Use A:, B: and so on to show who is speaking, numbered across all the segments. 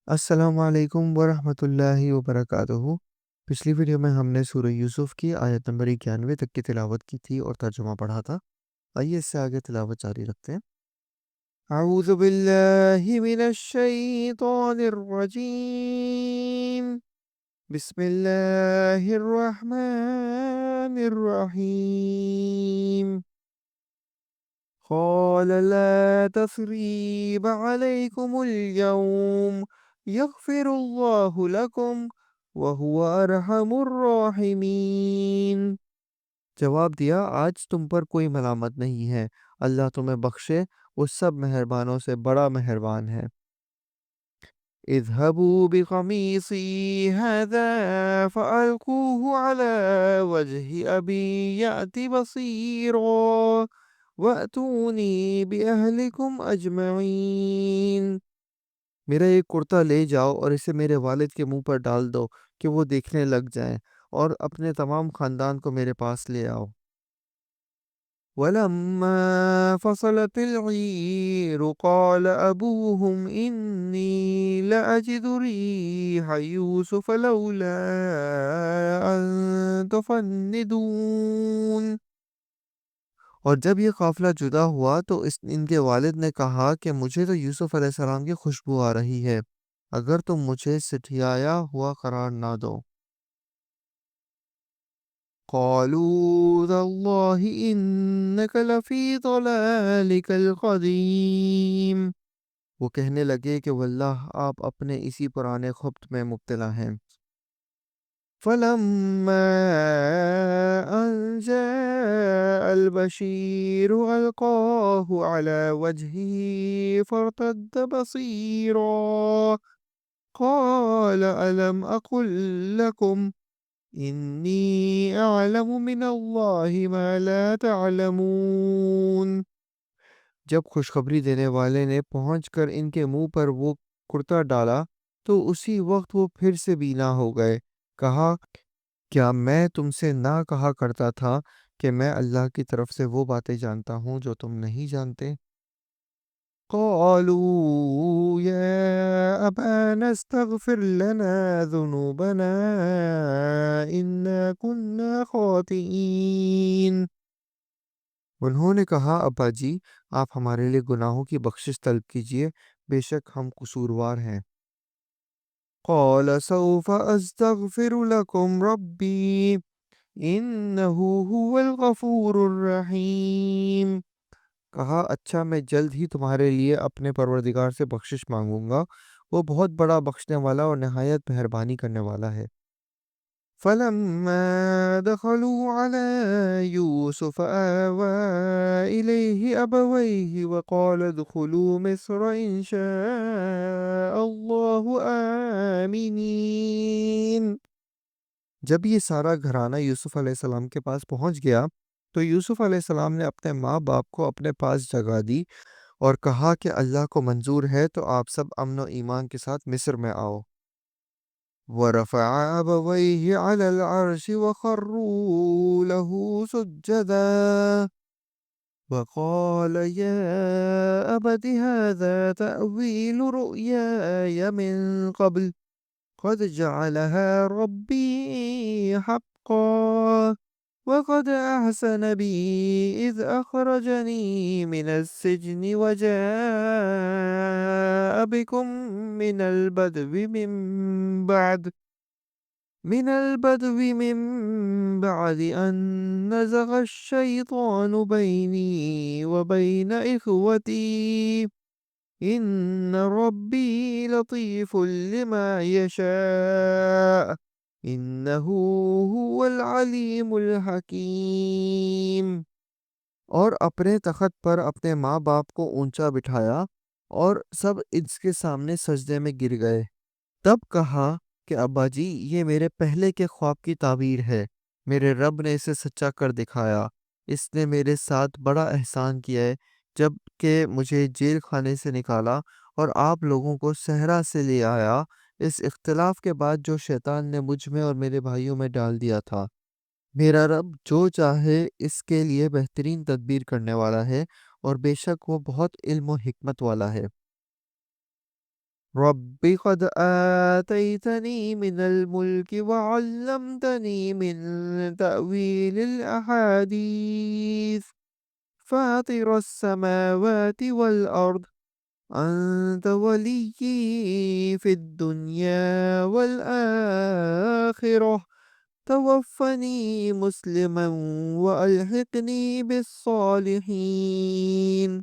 A: السلام علیکم ورحمۃ اللہ وبرکاتہ۔ پچھلی ویڈیو میں ہم نے سورہ یوسف کی آیت نمبر 91 تک کی تلاوت کی تھی اور ترجمہ پڑھا تھا۔ آئیے اس سے آگے تلاوت جاری رکھتے ہیں۔ اعوذ باللہ من الشیطان الرجیم، بسم اللہ الرحمن الرحیم۔ قال لا تثریب علیکم اليوم یغفر اللہ لکم وہو ارحم الراحمین۔ جواب دیا، آج تم پر کوئی ملامت نہیں ہے، اللہ تمہیں بخشے، وہ سب مہربانوں سے بڑا مہربان ہے۔ اذهبوا بقمیصی هذا فألقوه على وجه أبي يأت بصيرا وَأْتُونِي بِأَهْلِكُمْ أَجْمَعِينَ۔ میرا یہ کرتا لے جاؤ اور اسے میرے والد کے منہ پر ڈال دو کہ وہ دیکھنے لگ جائیں، اور اپنے تمام خاندان کو میرے پاس لے آؤ۔ وَلَمَّا فَصَلَتِ الْعِيرُ قَالَ أَبُوهُمْ إِنِّي لَأَجِدُ رِيحَ يُوسُفَ لَوْلَا أَن تُفَنِّدُونِ۔ اور جب یہ قافلہ جدا ہوا تو ان کے والد نے کہا کہ مجھے تو یوسف علیہ السلام کی خوشبو آ رہی ہے، اگر تم مجھے سٹھیایا ہوا قرار نہ دو۔ قالوا تاللہ انک لفی ضلالک القدیم۔ وہ کہنے لگے کہ واللہ آپ اپنے اسی پرانے خبط میں مبتلا ہیں۔ فَلَمَّا أَن جَاءَ الْبَشِيرُ أَلْقَاهُ عَلَى وَجْهِهِ فَارْتَدَّ بَصِيرًا قَالَ أَلَمْ أَقُل لَّكُمْ إِنِّي أَعْلَمُ مِنَ اللَّهِ مَا لَا تَعْلَمُونَ۔ جب خوشخبری دینے والے نے پہنچ کر ان کے منہ پر وہ کرتا ڈالا تو اسی وقت وہ پھر سے بینا ہو گئے۔ کہا، کیا میں تم سے نہ کہا کرتا تھا کہ میں اللہ کی طرف سے وہ باتیں جانتا ہوں جو تم نہیں جانتے؟ قالوا یا ابانا استغفر لنا ذنوبنا انا كنا خاطئین۔ انہوں نے کہا، ابا جی آپ ہمارے لیے گناہوں کی بخشش طلب کیجئے، بے شک ہم قصوروار ہیں۔ قال سوف استغفر لكم ربی انه هو الغفور الرحیم۔ کہا، اچھا میں جلد ہی تمہارے لیے اپنے پروردگار سے بخشش مانگوں گا، وہ بہت بڑا بخشنے والا اور نہایت مہربانی کرنے والا ہے۔ فَلَمَّا دَخَلُوا عَلَى يُوسُفَ آوَى إِلَيْهِ أَبَوَيْهِ وَقَالَ ادْخُلُوا مِصْرَ إِن شَاءَ اللَّهُ آمِنِينَ۔ جب یہ سارا گھرانہ یوسف علیہ السلام کے پاس پہنچ گیا تو یوسف علیہ السلام نے اپنے ماں باپ کو اپنے پاس جگہ دی اور کہا کہ اللہ کو منظور ہے تو آپ سب امن و ایمان کے ساتھ مصر میں آؤ۔ وَرَفَعَ أَبَوَيْهِ عَلَى الْعَرْشِ وَخَرُّوا لَهُ سُجَّدًا وَقَالَ يَا أَبَتِ هَذَا تَأْوِيلُ رُؤْيَايَ مِن قَبْلُ قَدْ جَعَلَهَا رَبِّي حَقًّا وَقَدْ أَحْسَنَ بِي إِذْ أَخْرَجَنِي مِنَ السِّجْنِ وَجَاءَ بِكُم مِّنَ الْبَدْوِ مِن بَعْدِ أَن نَّزَغَ الشَّيْطَانُ بَيْنِي وَبَيْنَ إِخْوَتِي إِنَّ رَبِّي لَطِيفٌ لِّمَا يَشَاءُ إِنَّهُ هُوَ الْعَلِيمُ الْحَكِيمُ۔ اور اپنے تخت پر اپنے ماں باپ کو اونچا بٹھایا اور سب اس کے سامنے سجدے میں گر گئے۔ تب کہا کہ ابا جی یہ میرے پہلے کے خواب کی تعبیر ہے، میرے رب نے اسے سچا کر دکھایا۔ اس نے میرے ساتھ بڑا احسان کیا ہے جب کہ مجھے جیل خانے سے نکالا اور آپ لوگوں کو صحرا سے لے آیا، اس اختلاف کے بعد جو شیطان نے مجھ میں اور میرے بھائیوں میں ڈال دیا تھا۔ میرا رب جو چاہے اس کے لیے بہترین تدبیر کرنے والا ہے، اور بے شک وہ بہت علم و حکمت والا ہے۔ رب قد آتيتني من الملك وعلمتني من تأويل الأحاديث فاطر السماوات والأرض أنت وليي في الدنيا والآخرة توفني مسلما وألحقني بالصالحين۔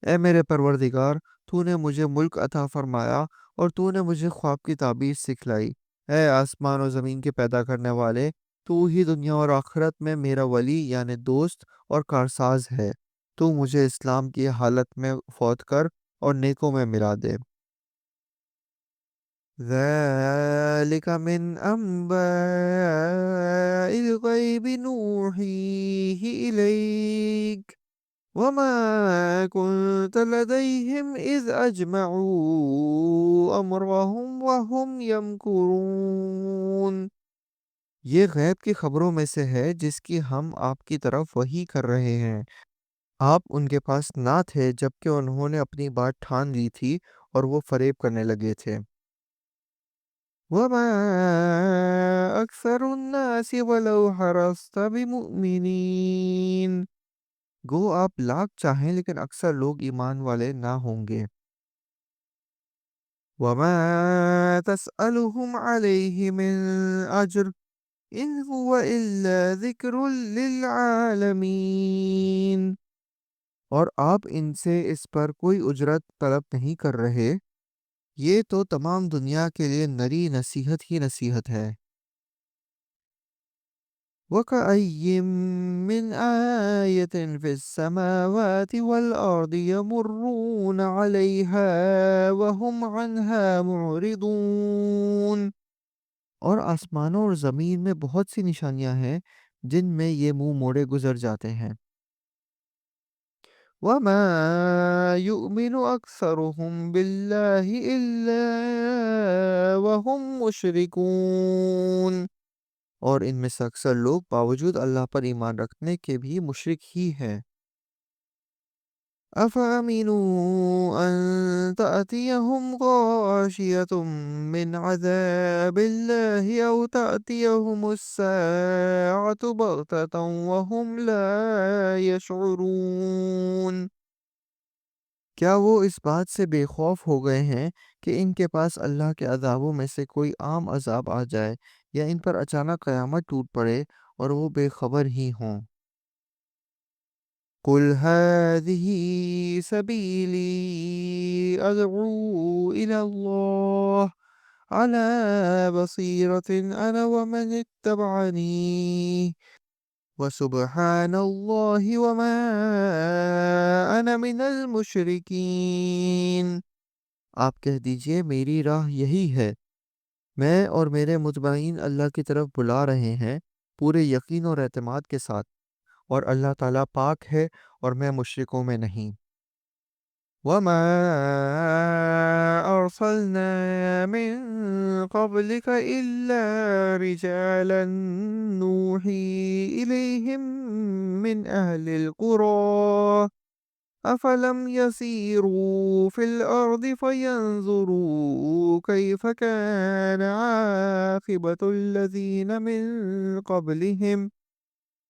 A: اے میرے پروردگار، تو نے مجھے ملک عطا فرمایا اور تو نے مجھے خواب کی تعبیر سکھلائی۔ اے آسمان و زمین کے پیدا کرنے والے، تو ہی دنیا اور آخرت میں میرا ولی یعنی دوست اور کارساز ہے۔ تو مجھے اسلام کی حالت میں فوت کر اور نیکوں میں ملا دے۔ ذَلِكَ مِنْ أَنْبَاءِ الْغَيْبِ نُوحِيهِ إِلَيْكَ وَمَا كُنْتَ لَدَيْهِمْ إِذْ أَجْمَعُوا أَمْرَهُمْ وَهُمْ يَمْكُرُونَ۔ یہ غیب کی خبروں میں سے ہے جس کی ہم آپ کی طرف وحی کر رہے ہیں۔ آپ ان کے پاس نہ تھے جبکہ انہوں نے اپنی بات ٹھان لی تھی اور وہ فریب کرنے لگے تھے۔ وَمَا أَكْثَرُ النَّاسِ وَلَوْ حَرَصْتَ بِمُؤْمِنِينَ۔ گو آپ لاکھ چاہیں لیکن اکثر لوگ ایمان والے نہ ہوں گے۔ وَمَا تَسْأَلُهُمْ عَلَيْهِ مِنْ أَجْرٍ إِنْ هُوَ إِلَّا ذِكْرٌ لِلْعَالَمِينَ۔ اور آپ ان سے اس پر کوئی اجرت طلب نہیں کر رہے، یہ تو تمام دنیا کے لیے نری نصیحت ہی نصیحت ہے۔ وَكَأَيِّن مِّنْ آيَةٍ فِي السَّمَاوَاتِ وَالْأَرْضِ يَمُرُّونَ عَلَيْهَا وَهُمْ عَنْهَا مُعْرِضُونَ۔ اور آسمانوں اور زمین میں بہت سی نشانیاں ہیں جن میں یہ منہ موڑے گزر جاتے ہیں۔ وَمَا يُؤْمِنُ أَكْثَرُهُم بِاللَّهِ إِلَّا وَهُم مُشْرِكُونَ۔ اور ان میں سے اکثر لوگ باوجود اللہ پر ایمان رکھنے کے بھی مشرک ہی ہیں۔ أَفَأَمِنُوا أَن تَأْتِيَهُمْ غَاشِيَةٌ مِّنْ عَذَابِ اللَّهِ أَوْ تَأْتِيَهُمُ السَّاعَةُ بَغْتَةً وَهُمْ لَا يَشْعُرُونَ۔ کیا وہ اس بات سے بے خوف ہو گئے ہیں کہ ان کے پاس اللہ کے عذابوں میں سے کوئی عام عذاب آ جائے یا ان پر اچانک قیامت ٹوٹ پڑے اور وہ بے خبر ہی ہوں؟ قُلْ هَٰذِهِ سَبِيلِي أَدْعُو إِلَى اللَّهِ عَلَىٰ بَصِيرَةٍ أَنَا وَمَنِ اتَّبَعَنِي وَسُبْحَانَ اللَّهِ وَمَا أَنَا مِنَ الْمُشْرِكِينَ۔ آپ کہہ دیجئے میری راہ یہی ہے، میں اور میرے متبعین اللہ کی طرف بلا رہے ہیں پورے یقین اور اعتماد کے ساتھ، اور اللہ تعالیٰ پاک ہے اور میں مشرکوں میں نہیں۔ وَمَا أَرْسَلْنَا مِن قَبْلِكَ إِلَّا رِجَالًا نُوحِي إِلَيْهِم مِّنْ أَهْلِ الْقُرَىٰ أَفَلَمْ يَسِيرُوا فِي الْأَرْضِ فَيَنظُرُوا كَيْفَ كَانَ عَاقِبَةُ الَّذِينَ مِن قَبْلِهِمْ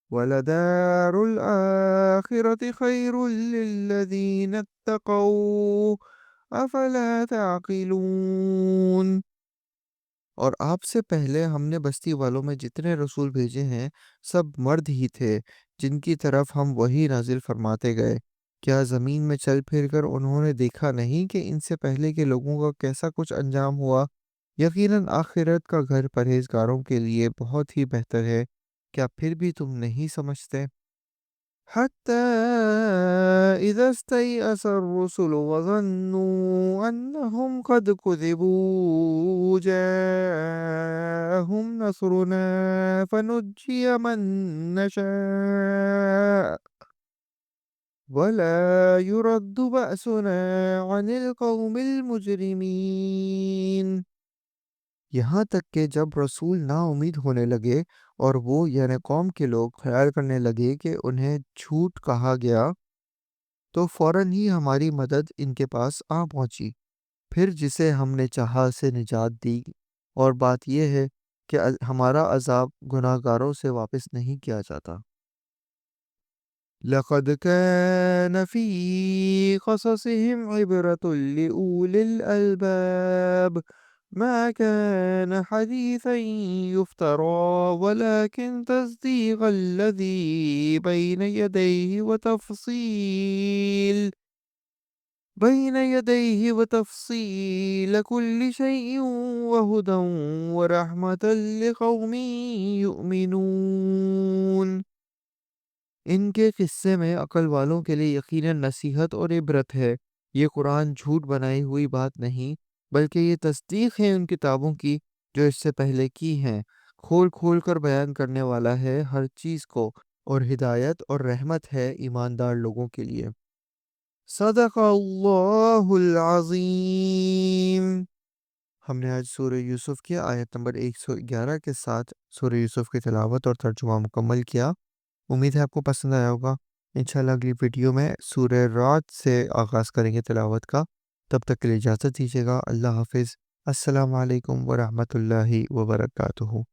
A: وَلَدَارُ الْآخِرَةِ خَيْرٌ لِّلَّذِينَ اتَّقَوْا أَفَلَا تَعْقِلُونَ۔ اور آپ سے پہلے ہم نے بستی والوں میں جتنے رسول بھیجے ہیں سب مرد ہی تھے جن کی طرف ہم وحی نازل فرماتے گئے۔ کیا زمین میں چل پھر کر انہوں نے دیکھا نہیں کہ ان سے پہلے کے لوگوں کا کیسا کچھ انجام ہوا؟ یقیناً آخرت کا گھر پرہیزگاروں کے لیے بہت ہی بہتر ہے۔ کیا پھر بھی تم نہیں سمجھتے؟ حَتَّى إِذَا اسْتَيْأَسَ الرُّسُلُ وَظَنُّوا أَنَّهُمْ قَدْ كُذِبُوا جَاءَهُمْ نَصْرُنَا فَنُجِّيَ مَن نَّشَاءُ وَلَا يُرَدُّ بَأْسُنَا عَنِ الْقَوْمِ الْمُجْرِمِينَ۔ یہاں تک کہ جب رسول نا امید ہونے لگے اور وہ یعنی قوم کے لوگ خیال کرنے لگے کہ انہیں جھوٹ کہا گیا، تو فوراً ہی ہماری مدد ان کے پاس آ پہنچی، پھر جسے ہم نے چاہا سے نجات دی، اور بات یہ ہے کہ ہمارا عذاب گناہ گاروں سے واپس نہیں کیا جاتا۔ لقد كان في قصصهم عبرة لأولي الألباب ما كان حديثا يفترى ولكن تصديق الذي بين يديه وتفصيل كل شيء وهدى ورحمة لقوم يؤمنون۔ ان کے قصے میں عقل والوں کے لیے یقیناً نصیحت اور عبرت ہے۔ یہ قرآن جھوٹ بنائی ہوئی بات نہیں، بلکہ یہ تصدیق ہے ان کتابوں کی جو اس سے پہلے کی ہیں، کھول کھول کر بیان کرنے والا ہے ہر چیز کو، اور ہدایت اور رحمت ہے ایماندار لوگوں کے لیے۔ صدق اللہ العظیم۔ ہم نے آج سورہ یوسف کی آیت نمبر 111 کے ساتھ سورہ یوسف کی تلاوت اور ترجمہ مکمل کیا۔ امید ہے آپ کو پسند آیا ہوگا۔ انشاءاللہ اگلی ویڈیو میں سورہ رعد سے آغاز کریں گے تلاوت کا۔ تب تک کے لیے اجازت دیجیے گا۔ اللہ حافظ۔ السلام علیکم ورحمۃ اللہ وبرکاتہ۔